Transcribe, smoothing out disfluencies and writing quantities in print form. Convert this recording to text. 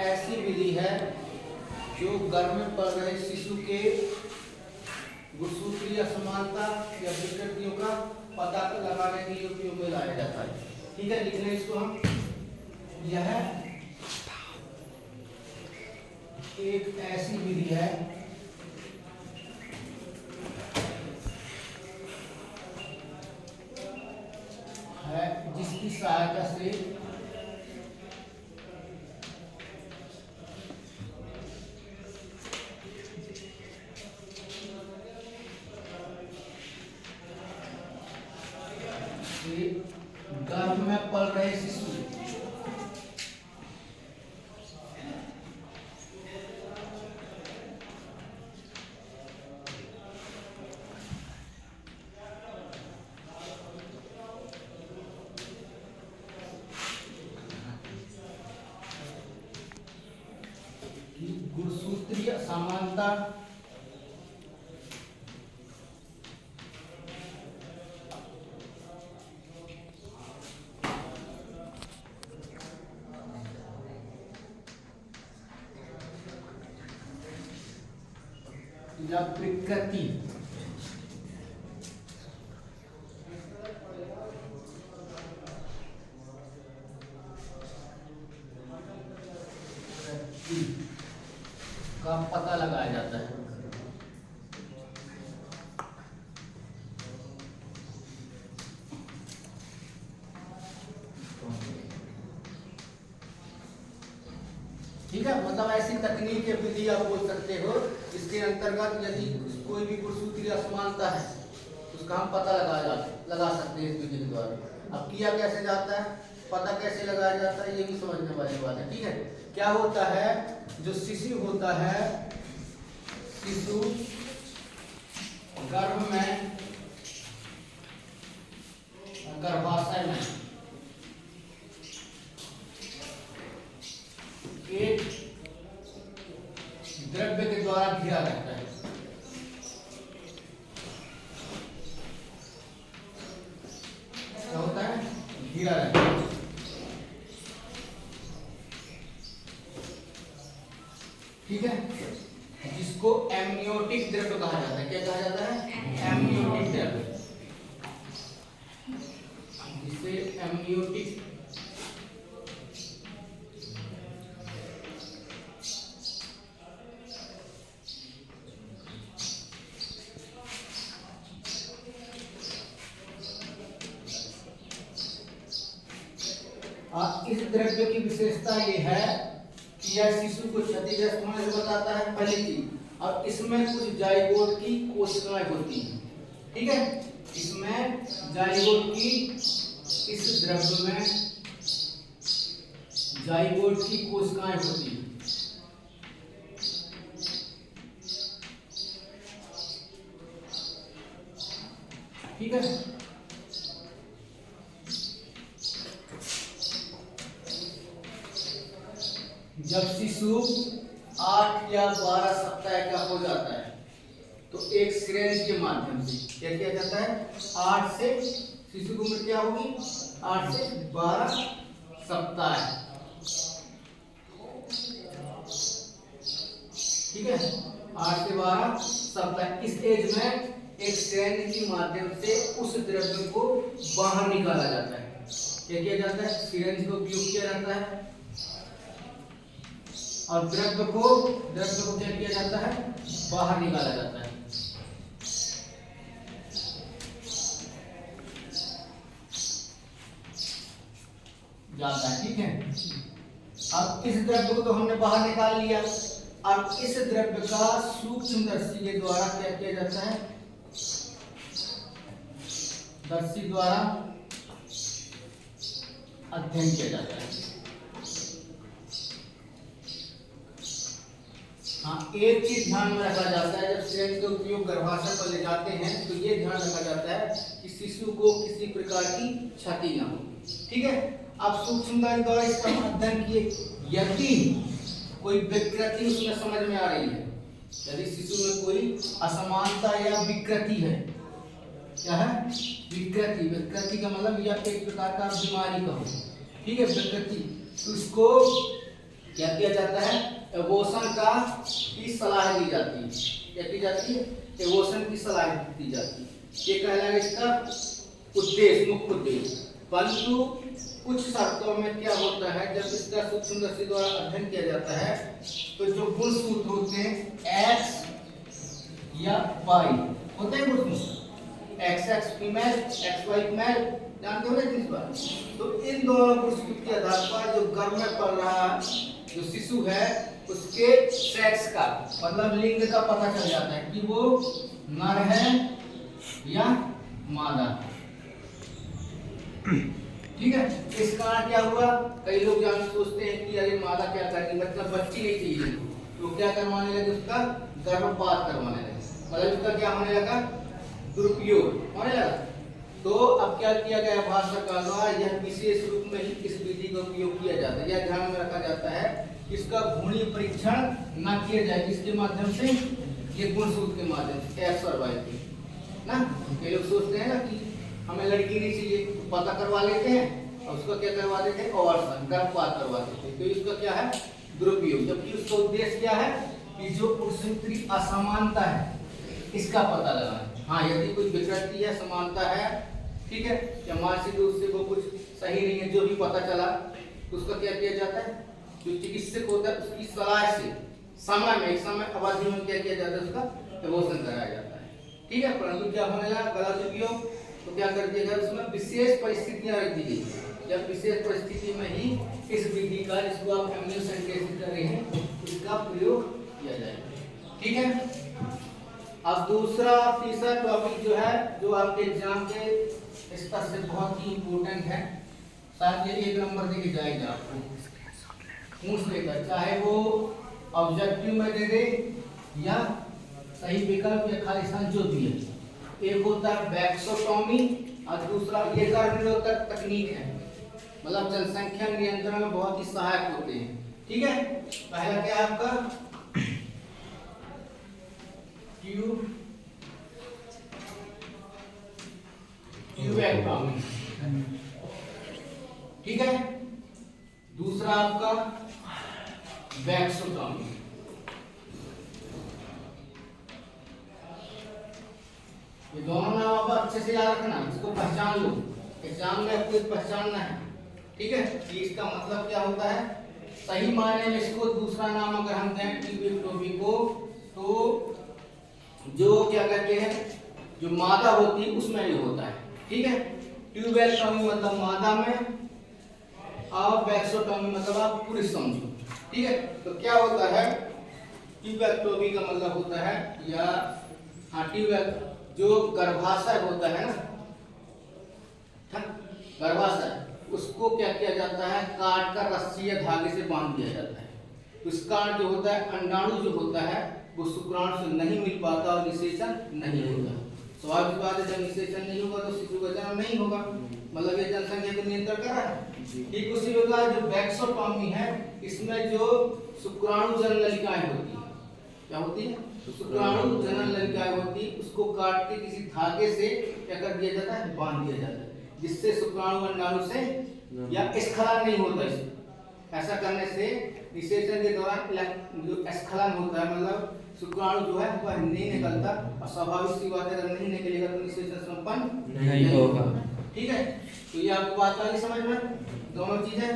ऐसी विधि है जो गर्भ में पल रहे शिशु के गुणसूत्रीय असमानता या विकृतियों का पता लगाने के लिए उपयोग में लाया जाता है। ठीक है, लिख लें इसको हम। यह एक ऐसी विधि है जिसकी सहायता से गर्भ में पल रहे शिशु गुणसूत्रीय समानता या विकृति का पता लगाया जाता है। ठीक है, मतलब ऐसी तकनीक या विधि आप बोल सकते हो इसके अंतर्गत यदि कोई भी गुणसूत्रीय असमानता है उसका हम पता लगा सकते हैं इस विधि के द्वारा। अब किया कैसे जाता है, पता कैसे लगाया जाता है, ये भी समझने वाली बात है। ठीक है, क्या होता है, जो शिशु होता है, शिशु गर्भ में गर्भाशय में एक द्रव्य के द्वारा घिरा रहता है। क्या होता है, घिरा रहता है। ठीक है, जिसको एमनियोटिक द्रव्य कहा जाता है। क्या कहा जाता है, एमनियोटिक द्रव्य, जिसे एमनियोटिक इस द्रव्य की विशेषता ये है कि यह शिशु को क्षतिग्रस्त होने से बताता है, पहली चीज। और इसमें कुछ जाइगोट की कोशिकाएं होती हैं। ठीक है, इसमें जाइगोट की, इस द्रव्य में जाइगोट की कोशिकाएं होती हैं। ठीक है, जब शिशु 8 या 12 सप्ताह का हो जाता है तो एक सिरेंज के माध्यम से क्या किया जाता है, 8 से, शिशु की उम्र क्या होगी, 8 से 12 सप्ताह। ठीक है, 8 से 12 सप्ताह, इस एज में एक सिरेंज के माध्यम से उस द्रव्य को बाहर निकाला जाता है। क्या किया जाता है, सिरेंज का उपयोग किया जाता है और द्रव्य को क्या किया जाता है, बाहर निकाला जाता है। जाता है। ठीक है, अब इस द्रव्य को तो हमने बाहर निकाल लिया। अब इस द्रव्य का सूक्ष्मदर्शी के द्वारा क्या किया जाता है, दर्शी द्वारा अध्ययन किया जाता है। हाँ, एक चीज ध्यान में रखा जाता है, जब सिरेंज का उपयोग गर्भाशय पर ले जाते हैं तो ये ध्यान रखा जाता है कि शिशु को किसी प्रकार की क्षति न हो। ठीक है, अब सूक्ष्मदर्शी द्वारा इसका अध्ययन किए, यदि कोई विकृति उसमें समझ में आ रही है, यदि शिशु में कोई असमानता या विकृति है, क्या है, विकृति, विकृति का मतलब यह एक प्रकार का बीमारी का हो। ठीक है, विकृति, तो इसको क्या किया जाता है, एबॉर्शन का की सलाह दी जाती है। क्या की जाती है, एबॉर्शन की सलाह दी जाती है। ये कहलाएगा इसका उद्देश्य, मुख्य उद्देश्य। परंतु कुछ शर्तों में क्या होता है, जब इसका सूक्ष्मदर्शी द्वारा अध्ययन किया जाता है तो जो गुणसूत्र होते हैं एक्स या वाई होते हैं, गुणसूत्र X X female X Y male, जानते हो ना इस बात। तो इन दोनों गुणसूत्र के आधार पर जो गर्भ में पल रहा जो शिशु है उसके सेक्स का मतलब लिंग का पता चल जाता है कि वो नर है या मादा। ठीक है, इस कारण क्या हुआ, कई लोग जान सोचते हैं कि अरे मादा क्या करेगी, मतलब बच्ची नहीं चाहिए, तो क्या करवाने लगे, उसका गर्भपात करवाने लगे, मतलब उसका क्या होने लगा, दुरुपयोग होने लगा। तो अब क्या किया गया भारत सरकार द्वारा, यह विशेष रूप में ही इस विधि का उपयोग किया जाता है, यह ध्यान में रखा जाता है कि इसका भ्रूणीय परीक्षण न किया जाए, इसके माध्यम से, ये गुणसूत्र के माध्यम से एक्स और वाई के ना। कई लोग सोचते हैं ना कि हमें लड़की नहीं चाहिए, तो पता करवा लेते हैं और उसका क्या करवा देते हैं, अवर्षण गर्भपात करवा देते हैं, तो इसका क्या है, दुरुपयोग। जबकि उसका उद्देश्य क्या है कि जो पुरुषों असमानता है इसका पता लगाना। हाँ, यदि कोई विकृति है, समानता है, ठीक है, या मानसिक रूप से वो कुछ सही नहीं है, जो भी पता चला तो उसका क्या किया जाता है, जो चिकित्सक होता है उसकी सलाह से समय में, एक समय अवधि में क्या किया जाता है, उसका एबॉर्शन कराया जाता है। ठीक है, परंतु क्या होने लगा, गलत उपयोग, तो क्या कर दिया गया, उसमें विशेष परिस्थितियां रख दी गई, जब विशेष परिस्थिति में ही इस विधि का, जिसको आप एम्नियोसेंटेसिस कर रहे हैं, उसका प्रयोग किया जाएगा। ठीक है, अब दूसरा तीसरा टॉपिक जो है, जो आपके एग्जाम के स्तर से बहुत ही इंपॉर्टेंट है, शायद ये 1 नंबर देके जाएगा आपको पूछ लेकर, चाहे वो ऑब्जेक्टिव में दे दे या सही विकल्प या खालिस्तान जो भी है। एक होता है वैक्सोटॉमी और दूसरा ये गर्भनिरोधक तकनीक है, मतलब जनसंख्या नियंत्रण में बहुत ही सहायक होते हैं। ठीक है, पहला क्या है आपका ट्यूबेक्टॉमी, ठीक है, दूसरा आपका वैक्सोटॉमी। ये दोनों नाम आप अच्छे से याद रखना, इसको पहचान लो, एग्जाम में आपको पहचानना है। ठीक है, कि इसका मतलब क्या होता है, सही मायने में इसको दूसरा नाम अगर हम दें ट्यूबेक्टॉमी को, तो जो क्या कहते हैं, जो मादा होती है उसमें ये होता है। ठीक है, ट्यूबेक्टॉमी मतलब मादा में, और वैक्सोटॉमी मतलब आप पुरुष समझो। ठीक है, तो क्या होता है, ट्यूबेक्टॉमी का मतलब होता है, या हाँ, ट्यूबेक्ट जो गर्भाशय होता है ना, गर्भाशय, उसको क्या किया जाता है, काट कर रस्सी या धागे से बांध दिया जाता है। उस कारण जो होता है, अंडाणु जो होता है वो शुक्राणु से नहीं मिल पाता और निषेचन नहीं होता। स्वाभाविक बात है, जब निषेचन नहीं होगा तो शिशु का जन्म नहीं होगा, मतलब ये जनसंख्या को नियंत्रण कर रहा है। ठीक उसी प्रकार जो वैक्सोटॉमी है, इसमें जो शुक्राणु जनन नलिकाएं होती है, क्या होती है, शुक्राणु जनन नलिकाएं होती है, उसको काट के किसी धागे से क्या कर दिया जाता है, बांध दिया जाता है, जिससे शुक्राणु अंडाणु से या स्खलन नहीं होता है। ऐसा करने से निषेचन के दौरान जो स्खलन होता है, मतलब शुक्राणु जो है वह नहीं निकलता, और स्वाभाविक सी बात है, अगर नहीं निकलेगा तो निषेचन संपन्न नहीं होगा। ठीक है, तो ये आपको बात आ गई समझ में, दोनों चीजें।